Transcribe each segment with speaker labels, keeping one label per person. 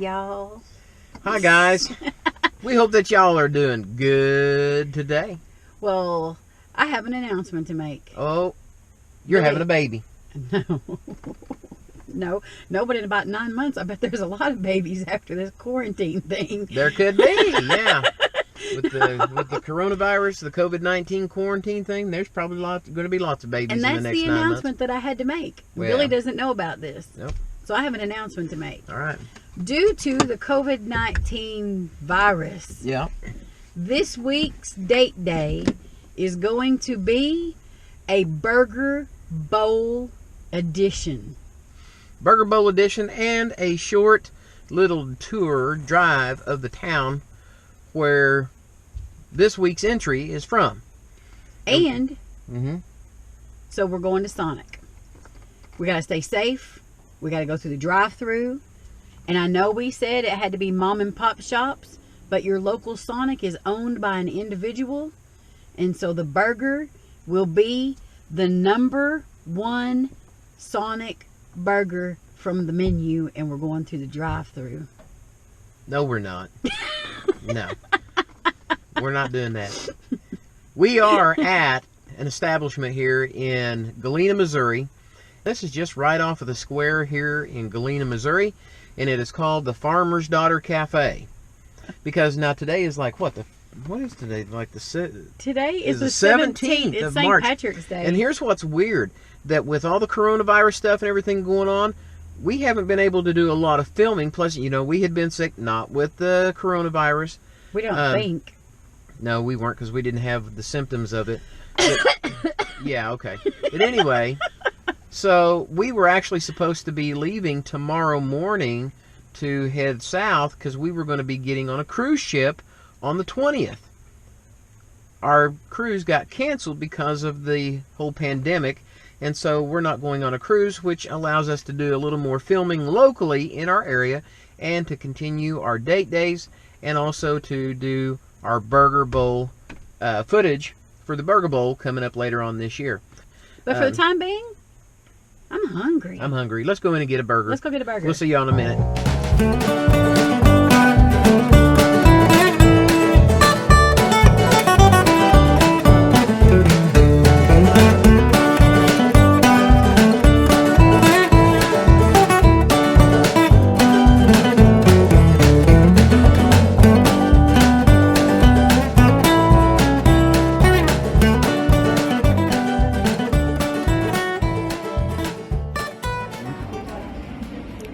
Speaker 1: y'all.
Speaker 2: Hi, guys. We hope that y'all are doing good today.
Speaker 1: Well, I have an announcement to make.
Speaker 2: Oh, you're having a baby.
Speaker 1: No, but in about 9 months, I bet there's a lot of babies after this quarantine thing.
Speaker 2: There could be, yeah. With the coronavirus, the COVID-19 quarantine thing, there's probably going to be lots of babies in the next 9 months.
Speaker 1: And that's the announcement that I had to make.
Speaker 2: Well,
Speaker 1: Billy doesn't know about this.
Speaker 2: Nope.
Speaker 1: So I have an announcement to make.
Speaker 2: All right.
Speaker 1: Due to the COVID-19 virus,
Speaker 2: Yeah.
Speaker 1: this week's date day is going to be a Burger Bowl edition.
Speaker 2: Burger Bowl edition, and a short little tour drive of the town where this week's entry is from.
Speaker 1: And so we're going to Sonic. We got to stay safe. We got to go through the drive-thru. And I know we said it had to be mom and pop shops, but your local Sonic is owned by an individual. And so the burger will be the #1 Sonic burger from the menu, and we're going through the drive-thru.
Speaker 2: No, we're not. No. We're not doing that. We are at an establishment here in Galena, Missouri. This is just right off of the square here in Galena, Missouri, and it is called the Farmer's Daughter Cafe. Because now today is like what is today? Like
Speaker 1: today is the 17th. It's
Speaker 2: of
Speaker 1: St.
Speaker 2: March.
Speaker 1: Patrick's Day.
Speaker 2: And here's what's weird, that with all the coronavirus stuff and everything going on, we haven't been able to do a lot of filming. Plus, we had been sick, not with the coronavirus.
Speaker 1: We don't think.
Speaker 2: No, we weren't, because we didn't have the symptoms of it. But, yeah, okay. But anyway, so we were actually supposed to be leaving tomorrow morning to head south, because we were going to be getting on a cruise ship on the 20th. Our cruise got canceled because of the whole pandemic, and so we're not going on a cruise, which allows us to do a little more filming locally in our area and to continue our date days, and also to do our Burger Bowl footage for the Burger Bowl coming up later on this year.
Speaker 1: But for the time being, I'm hungry.
Speaker 2: I'm hungry. Let's go in and get a burger.
Speaker 1: Let's go get a burger.
Speaker 2: We'll see y'all in a minute.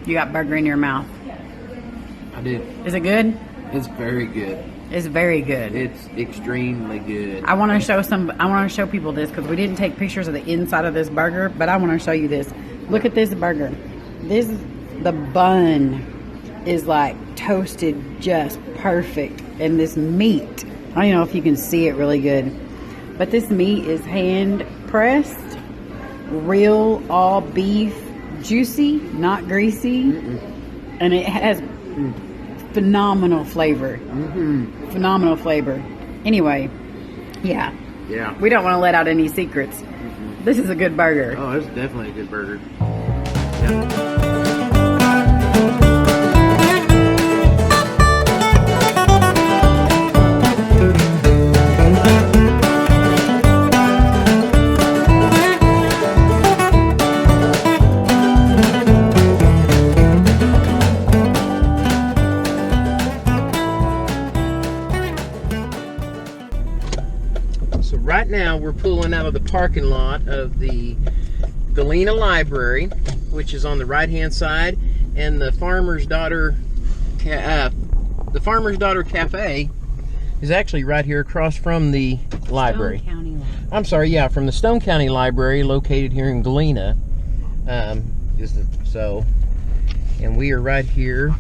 Speaker 1: You got burger in your mouth.
Speaker 2: I did.
Speaker 1: Is it good?
Speaker 2: It's very good.
Speaker 1: It's very good.
Speaker 2: It's extremely good.
Speaker 1: I want to show people this, because we didn't take pictures of the inside of this burger, but I want to show you this. Look at this burger. The bun is like toasted just perfect, and this meat, I don't know if you can see it really good, but this meat is hand pressed, real all beef, juicy, not greasy, and it has phenomenal flavor. Phenomenal flavor. Anyway, yeah. We don't want to let out any secrets. This is a good burger.
Speaker 2: Oh, it's definitely a good burger. Yeah. Right now we're pulling out of the parking lot of the Galena Library, which is on the right hand side, and the Farmer's Daughter Cafe is actually right here across from the library.
Speaker 1: Stone County Library.
Speaker 2: I'm sorry, yeah, from the Stone County Library, located here in Galena. And we are right here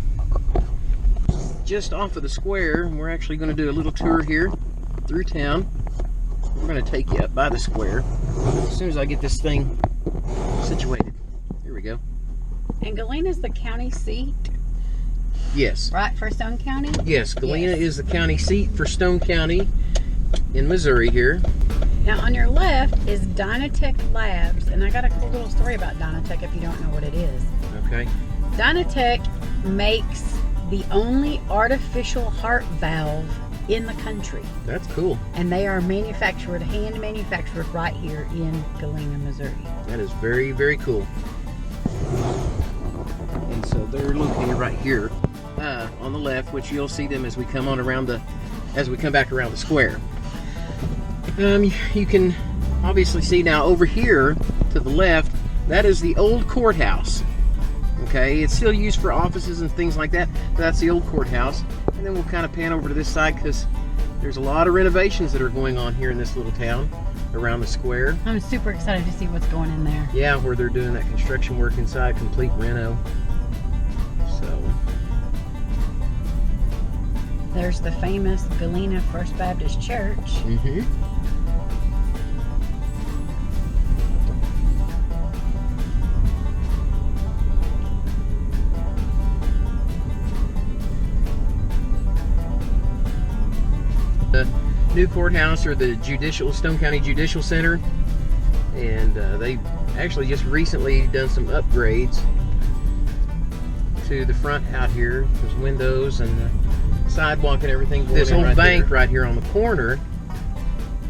Speaker 2: just off of the square, and we're actually going to do a little tour here through town. We're going to take you up by the square as soon as I get this thing situated. Here we go.
Speaker 1: And Galena's the county seat?
Speaker 2: Yes.
Speaker 1: Right, for Stone County?
Speaker 2: Yes, Galena is the county seat for Stone County in Missouri here.
Speaker 1: Now on your left is Dynatech Labs, and I got a cool little story about Dynatech if you don't know what it is.
Speaker 2: Okay.
Speaker 1: Dynatech makes the only artificial heart valve in the country.
Speaker 2: That's cool.
Speaker 1: And they are hand manufactured right here in Galena, Missouri.
Speaker 2: That is very, very cool. And so they're located right here on the left, which you'll see them as we come back around the square. You can obviously see now over here to the left, that is the old courthouse. Okay, it's still used for offices and things like that, but that's the old courthouse. And then we'll kind of pan over to this side because there's a lot of renovations that are going on here in this little town around the square.
Speaker 1: I'm super excited to see what's going in there.
Speaker 2: Yeah, where they're doing that construction work inside, complete reno. So
Speaker 1: there's the famous Galena First Baptist Church.
Speaker 2: Mm-hmm. The new courthouse, or the Stone County Judicial Center, and they actually just recently done some upgrades to the front out here. There's windows and the sidewalk and everything. This old bank right here on the corner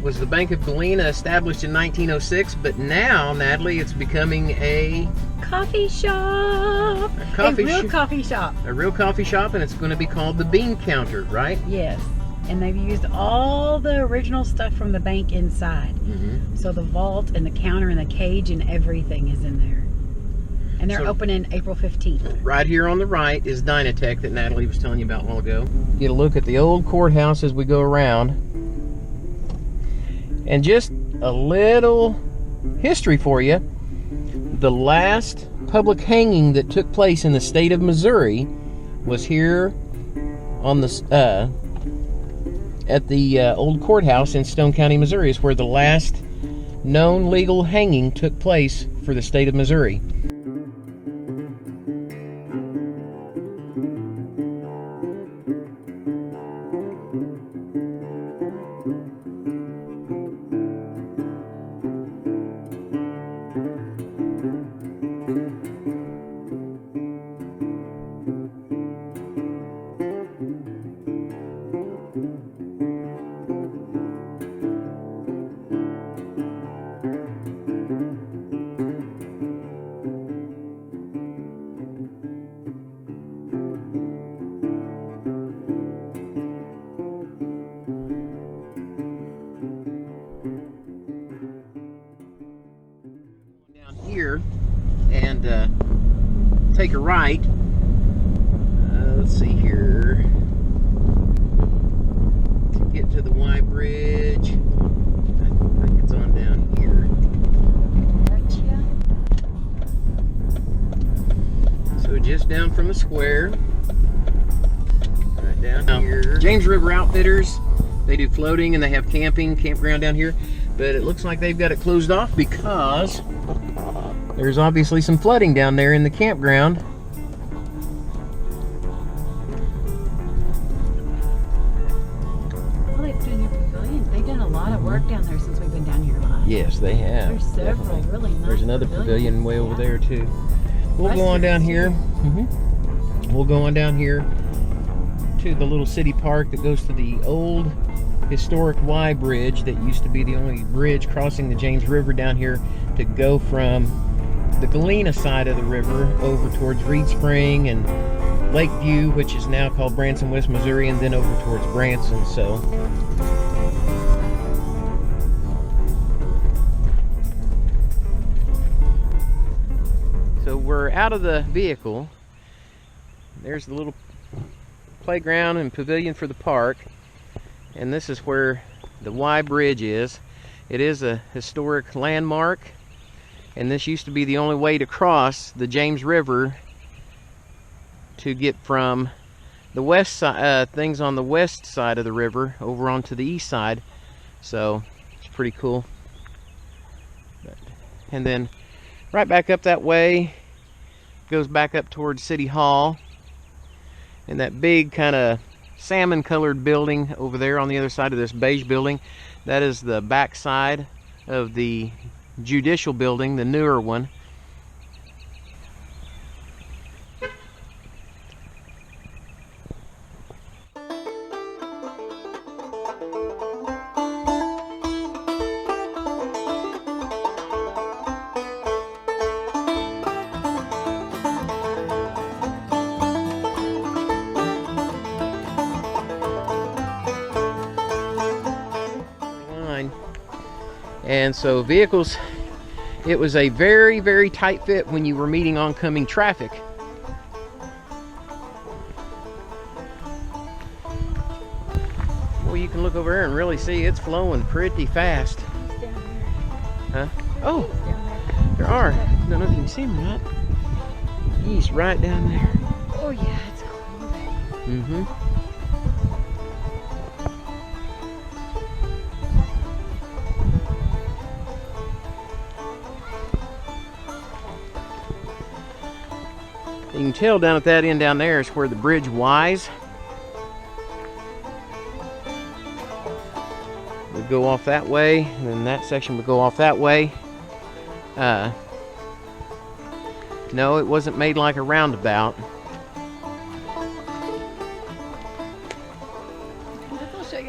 Speaker 2: was the Bank of Galena, established in 1906, but now, Natalie, it's becoming a
Speaker 1: coffee shop. A real coffee shop.
Speaker 2: A real coffee shop, and it's going to be called the Bean Counter, right?
Speaker 1: Yes. And they've used all the original stuff from the bank inside.
Speaker 2: Mm-hmm.
Speaker 1: So the vault and the counter and the cage and everything is in there. And they're opening April 15th.
Speaker 2: Right here on the right is Dynatech that Natalie was telling you about a while ago. Get a look at the old courthouse as we go around. And just a little history for you. The last public hanging that took place in the state of Missouri was here on the at the old courthouse in Stone County, Missouri. Is where the last known legal hanging took place for the state of Missouri. Here and take a right. Let's see here. To get to the Y Bridge. I think it's on down here. Gotcha. So just down from the square. Right down here. James River Outfitters. They do floating and they have campground down here. But it looks like they've got it closed off because there's obviously some flooding down there in the campground.
Speaker 1: Well, they've done your pavilion. They've done a lot of work down there since we've been down here last.
Speaker 2: Yes, they have.
Speaker 1: There's several really nice.
Speaker 2: There's another pavilion way over there too. We'll go on down here. We'll go on down here to the little city park that goes to the old historic Y Bridge that used to be the only bridge crossing the James River down here to go from the Galena side of the river over towards Reed Spring and Lakeview, which is now called Branson, West Missouri, and then over towards Branson. So we're out of the vehicle. There's the little playground and pavilion for the park, and this is where the Y Bridge is. It is a historic landmark, and this used to be the only way to cross the James River to get from the west side, things on the west side of the river over onto the east side. So it's pretty cool. And then right back up that way goes back up towards City Hall, and that big kind of salmon colored building over there on the other side of this beige building, that is the back side of the judicial building, the newer one. And so vehicles, it was a very, very tight fit when you were meeting oncoming traffic. Well, you can look over there and really see it's flowing pretty fast. Huh? Oh, there are. I don't know if you can see him or not. He's right down there.
Speaker 1: Oh yeah, it's cold.
Speaker 2: Mm-hmm. You can tell down at that end down there is where the bridge Y's would go off that way, and then that section would go off that way. No, it wasn't made like a roundabout.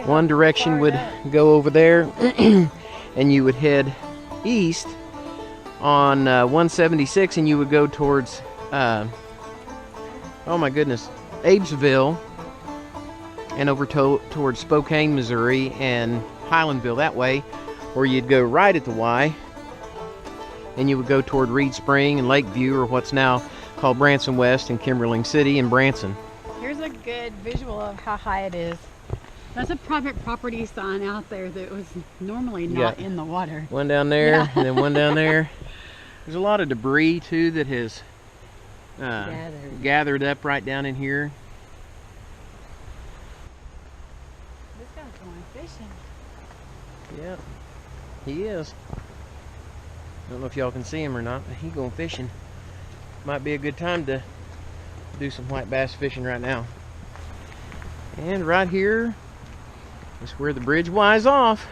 Speaker 2: One direction would go over there, and you would head east on 176, and you would go towards, oh my goodness, Abesville, and over towards Spokane, Missouri, and Highlandville that way, or you'd go right at the Y, and you would go toward Reed Spring and Lakeview, or what's now called Branson West, and Kimberling City and Branson.
Speaker 1: Here's a good visual of how high it is. That's a private property sign out there that was normally not in the water.
Speaker 2: One down there, and then one down there. There's a lot of debris too that has gathered up right down in here.
Speaker 1: This guy's going fishing.
Speaker 2: Yep, he is. I don't know if y'all can see him or not, but he's going fishing. Might be a good time to do some white bass fishing right now. And right here is where the bridge Y's off.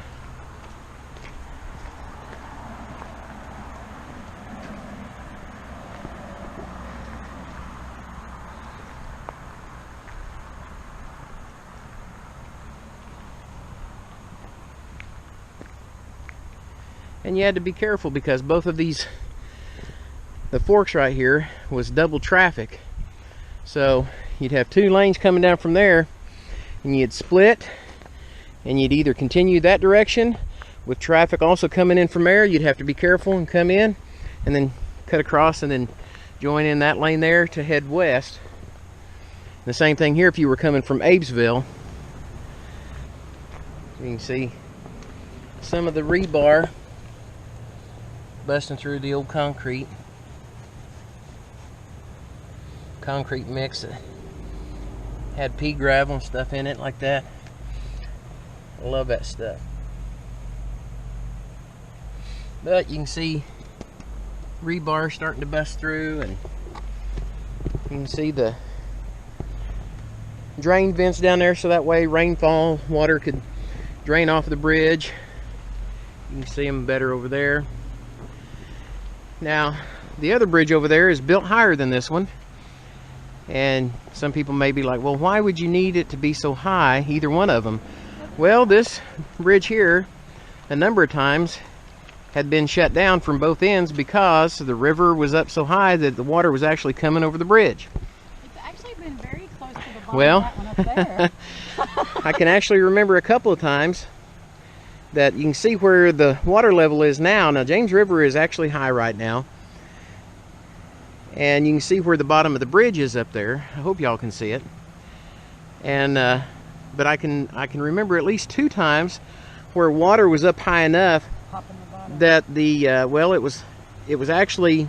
Speaker 2: And you had to be careful because both of these, the forks right here, was double traffic. So you'd have two lanes coming down from there, and you'd split, and you'd either continue that direction with traffic also coming in from there. You'd have to be careful and come in, and then cut across, and then join in that lane there to head west. The same thing here if you were coming from Abesville. You can see some of the rebar busting through the old concrete mix that had pea gravel and stuff in it like that. I love that stuff. But you can see rebar starting to bust through, and you can see the drain vents down there, so that way rainfall water could drain off the bridge. You can see them better over there. Now, the other bridge over there is built higher than this one. And some people may be like, well, why would you need it to be so high, either one of them? Well, this bridge here, a number of times, had been shut down from both ends because the river was up so high that the water was actually coming over the bridge.
Speaker 1: It's actually been very close to the bottom
Speaker 2: well,
Speaker 1: of that one up there.
Speaker 2: I can actually remember a couple of times that you can see where the water level is now. Now, James River is actually high right now. And you can see where the bottom of the bridge is up there. I hope y'all can see it. And but I can remember at least two times where water was up high enough that the well, it was actually,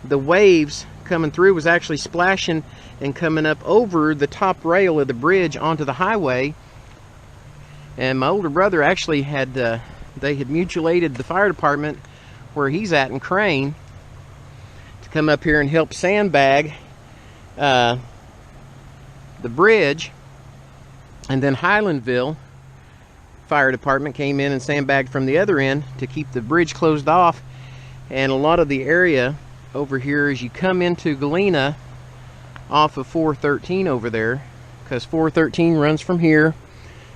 Speaker 2: the waves coming through was actually splashing and coming up over the top rail of the bridge onto the highway. And my older brother actually had they had mutualated the fire department where he's at in Crane to come up here and help sandbag the bridge. And then Highlandville fire department came in and sandbagged from the other end to keep the bridge closed off. And a lot of the area over here, as you come into Galena off of 413 over there, because 413 runs from here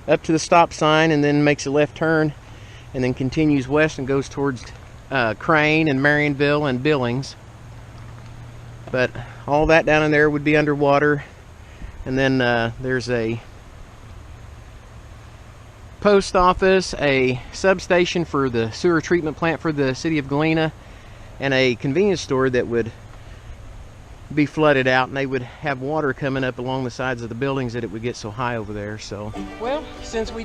Speaker 2: up to the stop sign and then makes a left turn and then continues west and goes towards Crane and Marionville and Billings. But all that down in there would be underwater. And then there's a post office, a substation for the sewer treatment plant for the city of Galena, and a convenience store that would be flooded out, and they would have water coming up along the sides of the buildings that it would get so high over there. So, well, since we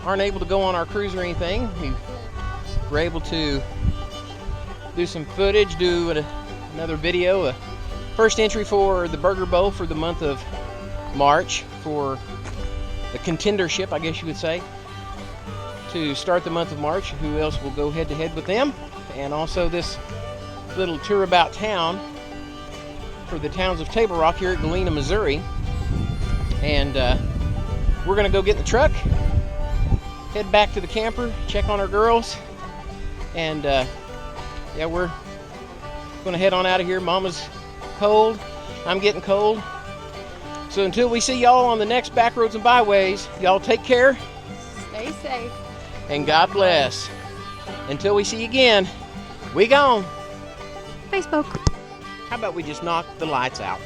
Speaker 2: aren't able to go on our cruise or anything, we were able to do some footage, do another video, a first entry for the Burger Bowl for the month of March, for the contendership, I guess you would say, to start the month of March. Who else will go head to head with them? And also this little tour about town for the towns of Table Rock here at Galena, Missouri. And we're gonna go get in the truck, head back to the camper, check on our girls, and yeah, we're gonna head on out of here. Mama's cold, I'm getting cold. So until we see y'all on the next Backroads and Byways, y'all take care.
Speaker 1: Stay safe.
Speaker 2: And God bless. Until we see you again, we gone.
Speaker 1: Facebook.
Speaker 2: How about we just knock the lights out?